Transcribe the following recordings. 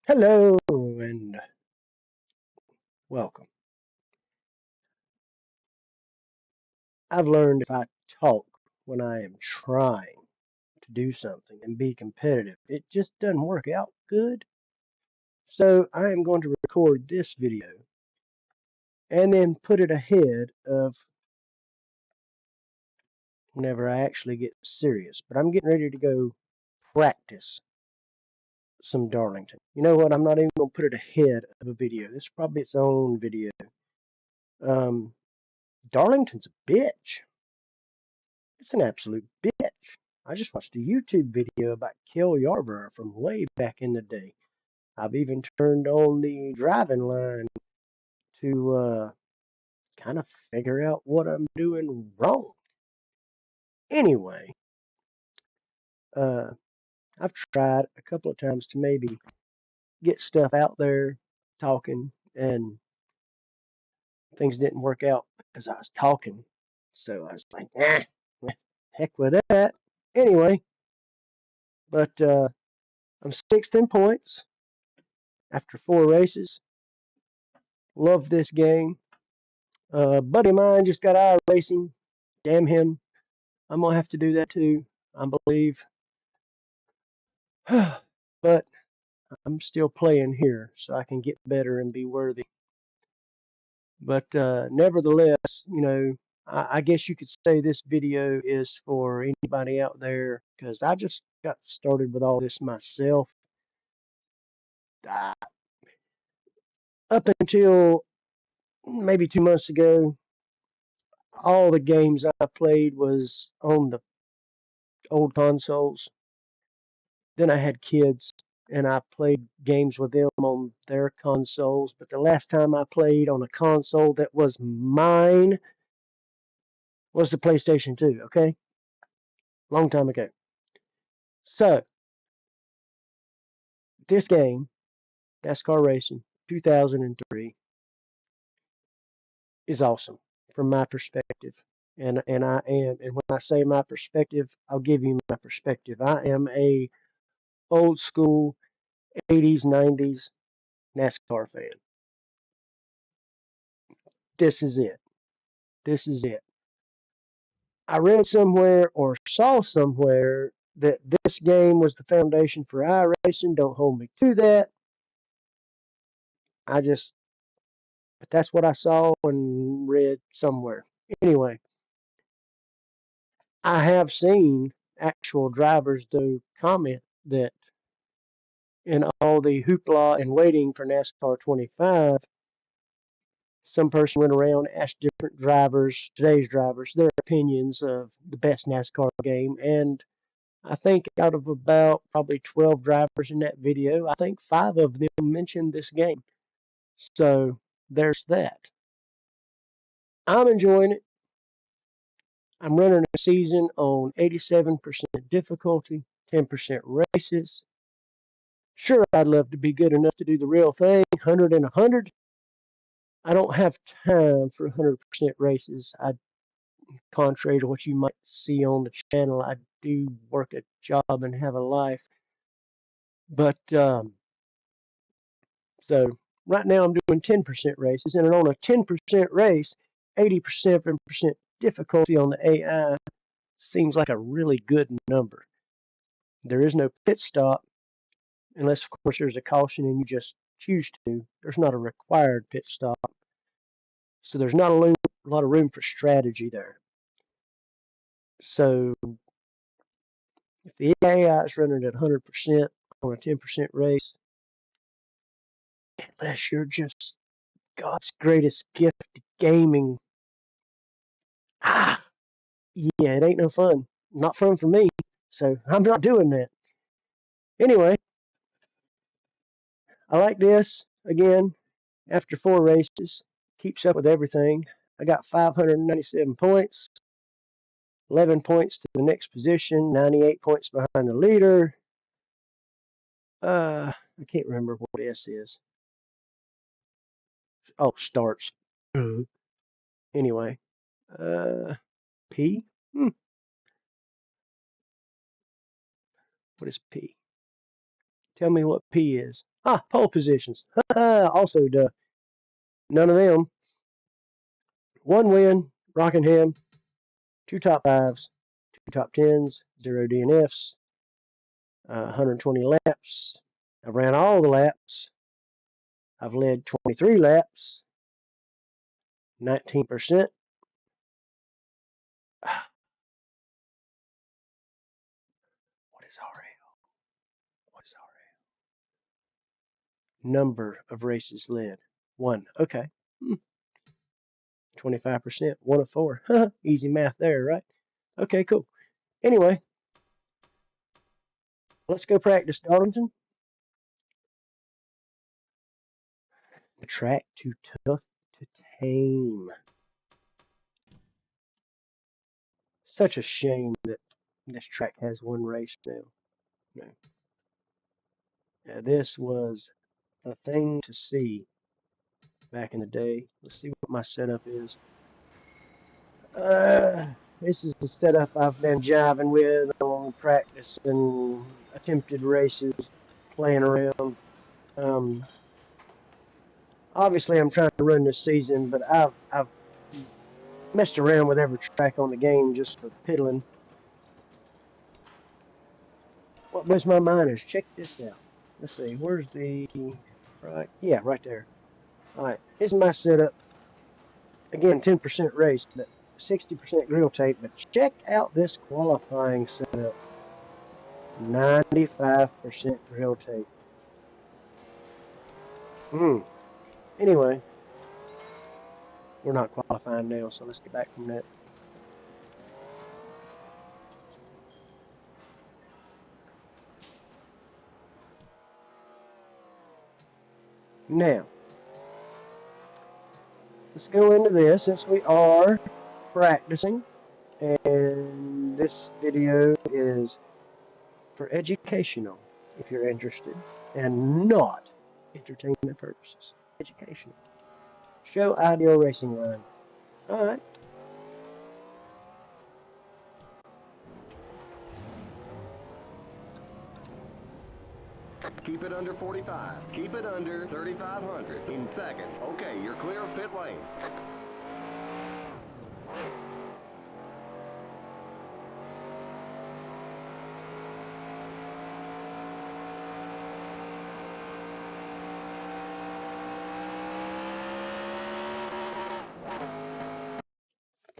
Hello and welcome. I've learned if I talk when I am trying to do something and be competitive, it just doesn't work out good. So I am going to record this video and then put it ahead of whenever I actually get serious. But I'm getting ready to go practice some Darlington. You know what? I'm not even going to put it ahead of a video. This is probably its own video. Um, Darlington's a bitch. It's an absolute bitch. I just watched a YouTube video about Kel Yarborough from way back in the day. I've even turned on the driving line to kind of figure out what I'm doing wrong. Anyway, uh, I've tried a couple of times to maybe get stuff out there talking, and things didn't work out because I was talking. So I was like, heck with that. Anyway, but I'm sixth in points after 4 races. Love this game. Buddy of mine just got out of racing. Damn him. I'm gonna have to do that too, I believe. But I'm still playing here so I can get better and be worthy. But nevertheless, I guess you could say this video is for anybody out there because I just got started with all this myself. Uh, Up until maybe 2 months ago, all the games I played was on the old consoles. Then I had kids and I played games with them on their consoles. But the last time I played on a console that was mine was the PlayStation 2, okay? Long time ago. So, this game, Nascar Racing 2003, is awesome from my perspective. And when I say my perspective, I'll give you my perspective. I am a old school 80s, 90s NASCAR fan. This is it. This is it. I read somewhere or saw somewhere that this game was the foundation for iRacing. Don't hold me to that. I just, but that's what I saw and read somewhere. Anyway, I have seen actual drivers though comment that in all the hoopla and waiting for NASCAR 25, some person went around and asked different drivers, today's drivers, their opinions of the best NASCAR game, and I think out of about probably 12 drivers in that video, I think 5 of them mentioned this game. So there's that. I'm enjoying it. I'm running a season on 87% difficulty, 10% races. Sure, I'd love to be good enough to do the real thing, 100 and 100. I don't have time for 100% races. Contrary to what you might see on the channel, I do work a job and have a life. But So right now I'm doing 10% races, and on a 10% race, 87% difficulty on the AI seems like a really good number. There is no pit stop, unless of course there's a caution and you just choose to. There's not a required pit stop, so there's not a lot of room for strategy there. So if the AI is running at 100% on a 10% race, unless you're just God's greatest gift to gaming, ah, yeah, it ain't no fun. Not fun for me. So I'm not doing that. Anyway, I like this. Again, after 4 races, keeps up with everything. I got 597 points, 11 points to the next position, 98 points behind the leader. I can't remember what S is. Oh, starts. Anyway, P. What is P? Tell me what P is. Ah, pole positions. Also, duh. None of them. One win, Rockingham. Two top fives, two top tens, zero DNFs, 120 laps. I ran all the laps. I've led 23 laps, 19%. What is RL? What is RL? Number of races led. One. Okay. 25%. One of four. Easy math there, right? Okay, cool. Anyway, let's go practice Darlington. The track too tough to tame. Such a shame that this track has one race now. No. This was a thing to see back in the day. Let's see what my setup is. This is the setup I've been jiving with on practice and attempted races, playing around. Um, Obviously, I'm trying to run this season, but I've messed around with every track on the game just for piddling. What blows my mind is check this out. Let's see, where's the right? Yeah, right there. All right, this is my setup. Again, 10% race, but 60% grill tape. But check out this qualifying setup. 95% grill tape. Anyway, we're not qualifying now, so let's get back from that. Now, let's go into this since we are practicing. And this video is for educational, if you're interested, and not entertainment purposes. Educational. Show ideal racing line. All right. Keep it under 45. Keep it under 3,500 in second. Okay, you're clear of pit lane.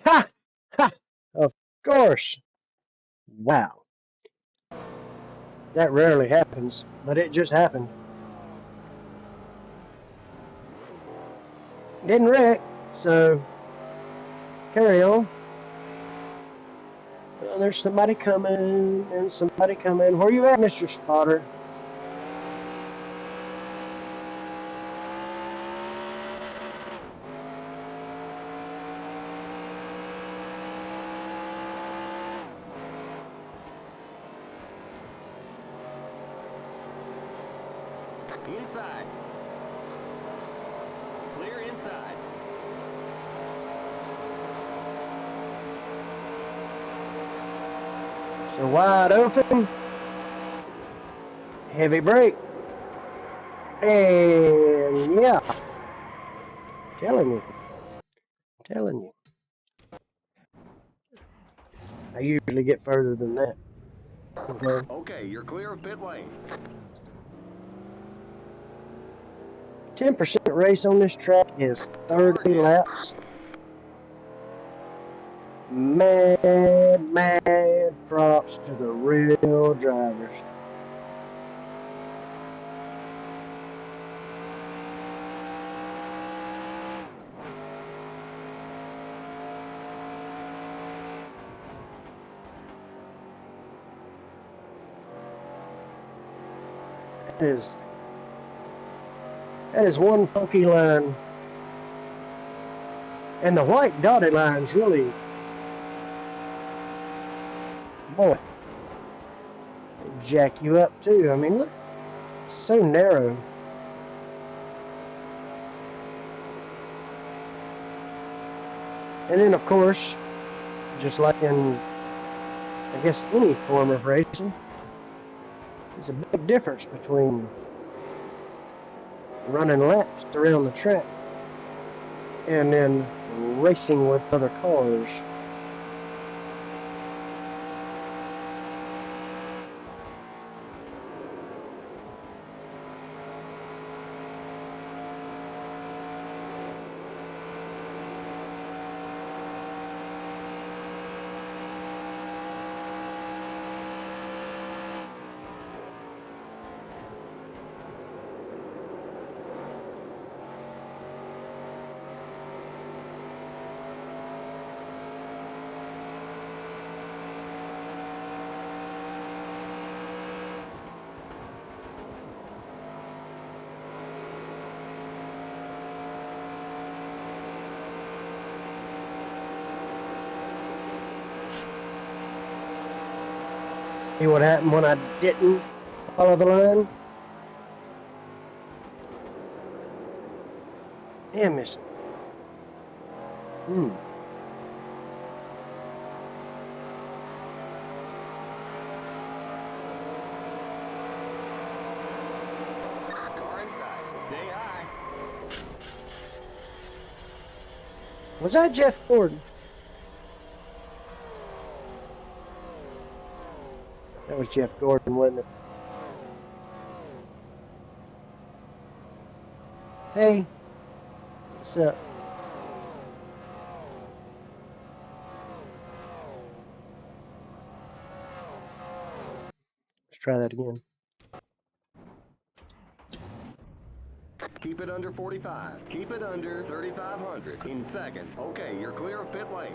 Ha! Ha! Of course. Wow. That rarely happens, but it just happened. Didn't wreck, so carry on. Well, there's somebody coming and somebody coming. Where you at, Mr. Spotter? Inside. Clear inside. So wide open. Heavy brake. And yeah, telling you. Telling you. I usually get further than that. Okay. Okay, you're clear of pit lane. 10% race on this track is 30 laps. Mad props to the real drivers. That is one funky line. And the white dotted lines really, boy, they jack you up too. I mean, look, so narrow. And then, of course, just like in, I guess, any form of racing, There's a big difference between running laps around the track and then racing with other cars. See what happened when I didn't follow the line? Damn it. Hmm. Car inside. Stay high. Was that Jeff Gordon? That was Jeff Gordon, wasn't it? Hey, what's up? Let's try that again. Keep it under 45. Keep it under 3,500 in second. Okay, you're clear of pit lane.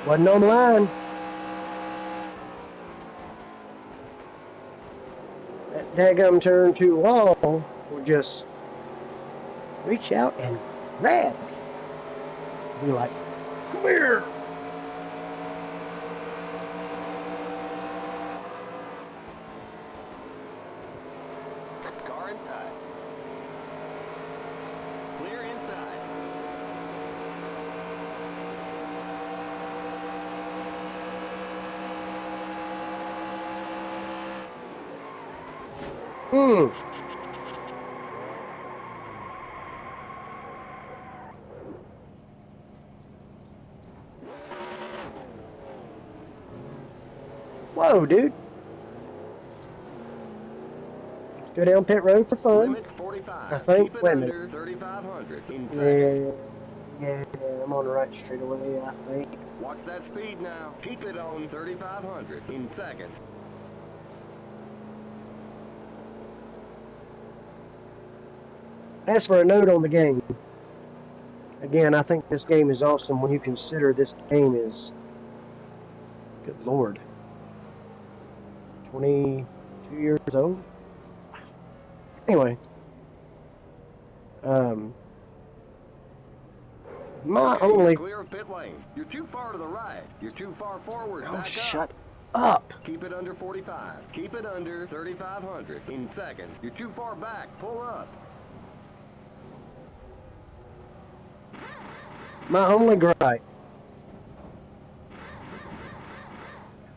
Wasn't on the line. That daggum turn too long will just reach out and grab you. Be like, come here. Car inside. Clear inside. Whoa, dude. Let's go down pit road for fun. Limit 45. I think. Keep it Wait a minute. under 3,500 in seconds. Yeah, I'm on the right straightaway, I think. Watch that speed now. Keep it on 3,500 in seconds. As for a note on the game, again, I think this game is awesome when you consider this game is, good lord, 22 years old. Anyway, my Okay, you're only. clear of pit lane. You're too far to the right. You're too far forward. Oh, Back shut up. up. Keep it under 45. Keep it under 3,500 in seconds. You're too far back. Pull up. My only gripe.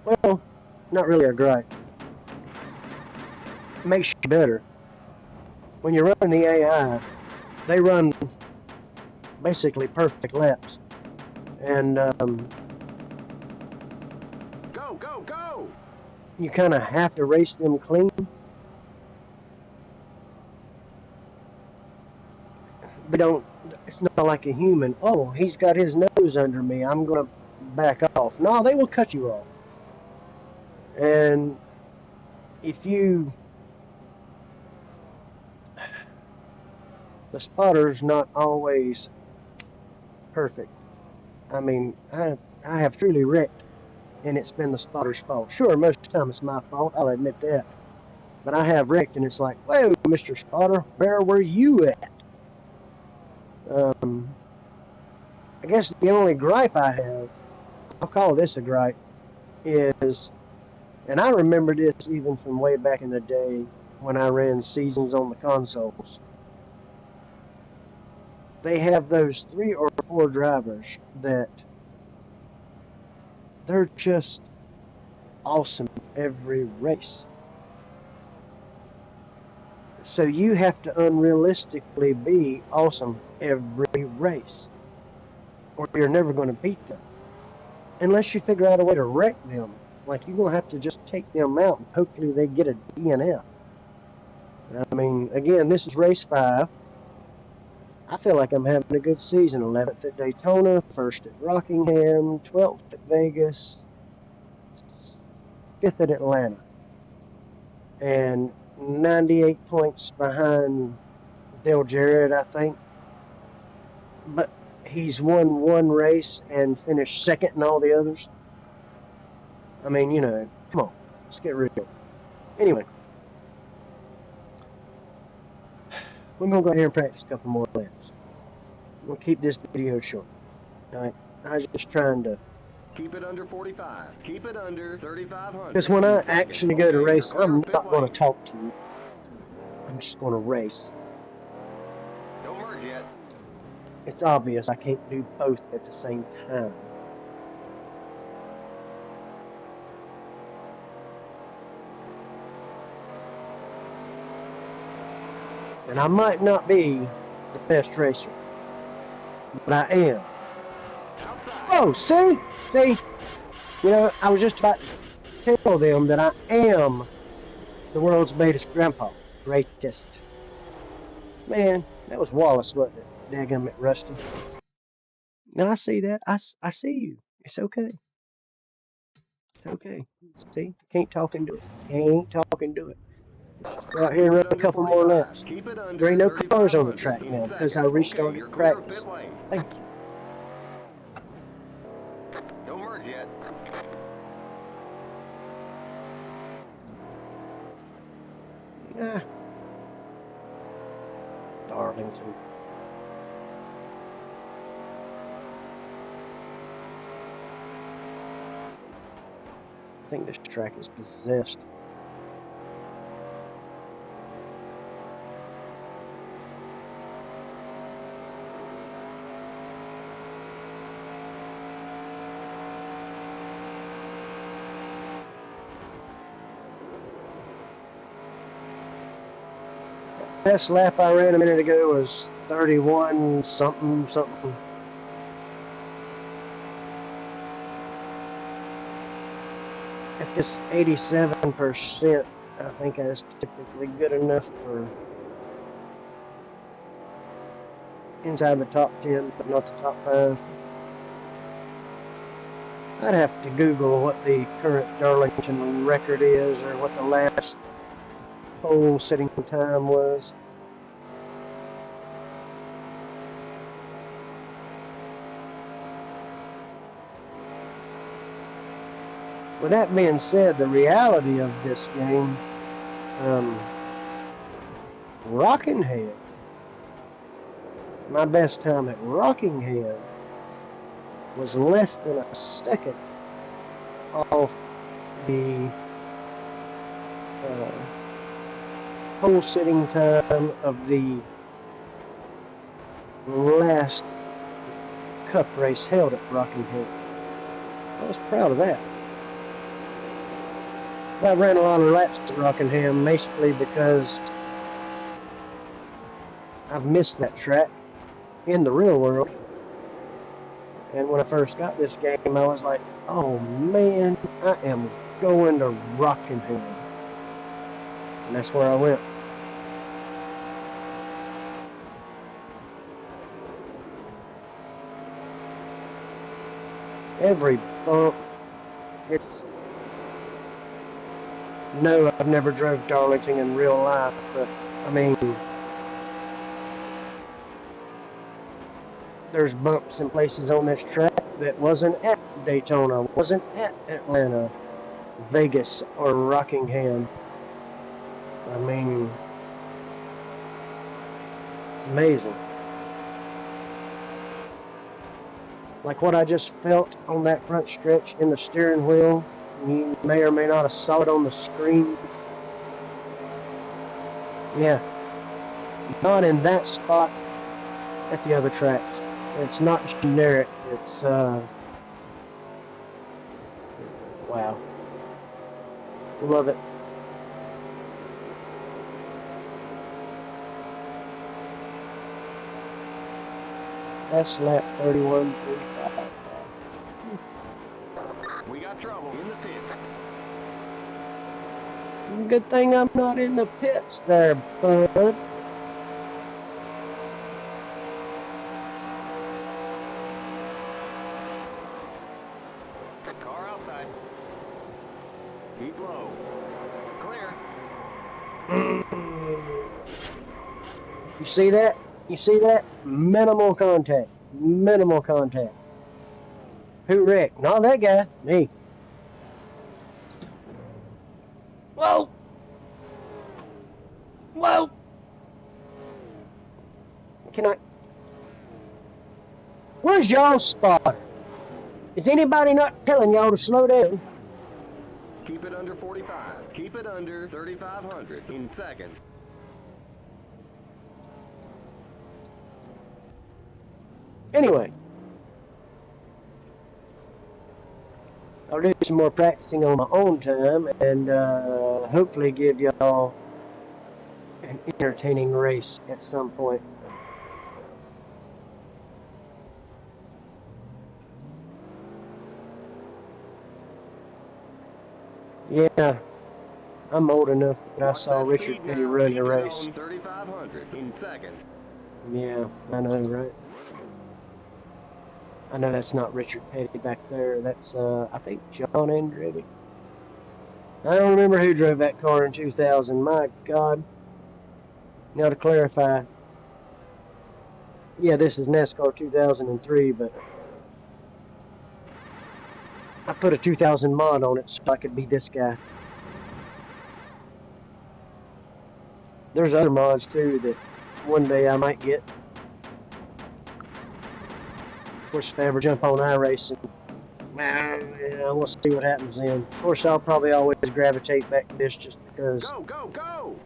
Well, not really a gripe. Makes you better. When you run the AI, they run basically perfect laps. And Go, go, go! you kind of have to race them clean. They don't, it's not like a human. Oh, he's got his nose under me. I'm going to back off. No, they will cut you off. And if you, the spotter's not always perfect. I mean, I have truly wrecked, and it's been the spotter's fault. Sure, most of the time it's my fault. I'll admit that. But I have wrecked, and it's like, whoa, Mr. Spotter, where were you at? Um, I guess the only gripe I have, I'll call this a gripe, is, and I remember this even from way back in the day when I ran seasons on the consoles. They have those 3 or 4 drivers that they're just awesome every race. So you have to unrealistically be awesome every race, or you're never going to beat them. Unless you figure out a way to wreck them. Like, you're going to have to just take them out, and hopefully they get a DNF. I mean, again, this is race 5. I feel like I'm having a good season. 11th at Daytona, 1st at Rockingham, 12th at Vegas, 5th at Atlanta, and 98 points behind Dale Jarrett, I think. But he's won 1 race and finished 2nd in all the others. I mean, come on, let's get real. Anyway, we're going to go ahead and practice a couple more laps. We'll keep this video short. All right, I was just trying to. Keep it under 45. Keep it under 3,500. Because when I in seconds. actually go to Okay, race, you're clear I'm of pit not going lane. to talk to you. I'm just going to race. Don't merge yet. It's obvious I can't do both at the same time. And I might not be the best racer, but I am. Outside. Oh, see? I was just about to tell them that I am the world's greatest. Man, that was Wallace, wasn't it? Daggum, Rusty. Now I see that. I see you. It's okay. It's okay. See? Can't talk and do it. Can't talk and do it. Let's just go out here and Keep run it a under couple more 45. laps. Keep it There under ain't no cars on the 3,500 track in now because I seconds. Okay, restarted you're clear of practice. pit lane. Thank you. Don't merge Darlington. I think this track is possessed. Best lap I ran a minute ago was 31 something something. At this 87%, I think that's typically good enough for inside the top 10, but not the top 5. I'd have to Google what the current Darlington record is or what the last pole sitting time was. With that being said, the reality of this game, Rockingham, my best time at Rockingham was less than a second off the pole sitting time of the last cup race held at Rockingham. I was proud of that. I ran a lot of laps at Rockingham, basically because I've missed that track in the real world. And when I first got this game, I was like, oh man, I am going to Rockingham. And that's where I went. Every bump, it's... No, I've never drove Darlington in real life, but I mean, there's bumps in places on this track that wasn't at Daytona, wasn't at Atlanta, Vegas, or Rockingham. I mean, it's amazing. Like what I just felt on that front stretch in the steering wheel, you may or may not have saw it on the screen. Yeah, not in that spot at the other tracks. It's not generic. It's, wow. Love it. That's lap 31.35. We got trouble in the pit. Good thing I'm not in the pits there, bud. Car outside. Keep low. Clear. You see that? You see that? Minimal contact. Minimal contact. Who wrecked? Not that guy. Me. Whoa! Whoa! Can I... Where's y'all's spotter? Is anybody not telling y'all to slow down? Keep it under 45. Keep it under 3,500 in seconds. Anyway. I'll do some more practicing on my own time and hopefully give y'all an entertaining race at some point. Yeah, I'm old enough that I saw Richard Petty run the race. 3,500 in seconds. Yeah, I know, right? I know that's not Richard Petty back there. That's, I think, John Andretti. I don't remember who drove that car in 2000. My God. Now to clarify, yeah, this is NASCAR 2003, but I put a 2000 mod on it so I could be this guy. There's other mods too that one day I might get. Of course, if I ever jump on iRacing, yeah, we'll see what happens then. Of course, I'll probably always gravitate back to this just because Go, go, go!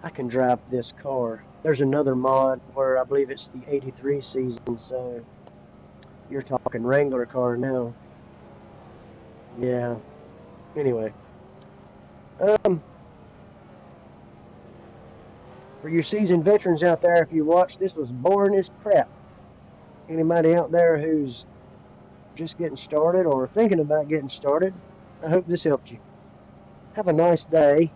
I can drive this car. There's another mod where I believe it's the 83 season, so you're talking Wrangler car now. Yeah. Anyway, um, for you seasoned veterans out there, if you watch, this was boring as crap. Anybody out there who's just getting started or thinking about getting started, I hope this helped you. Have a nice day.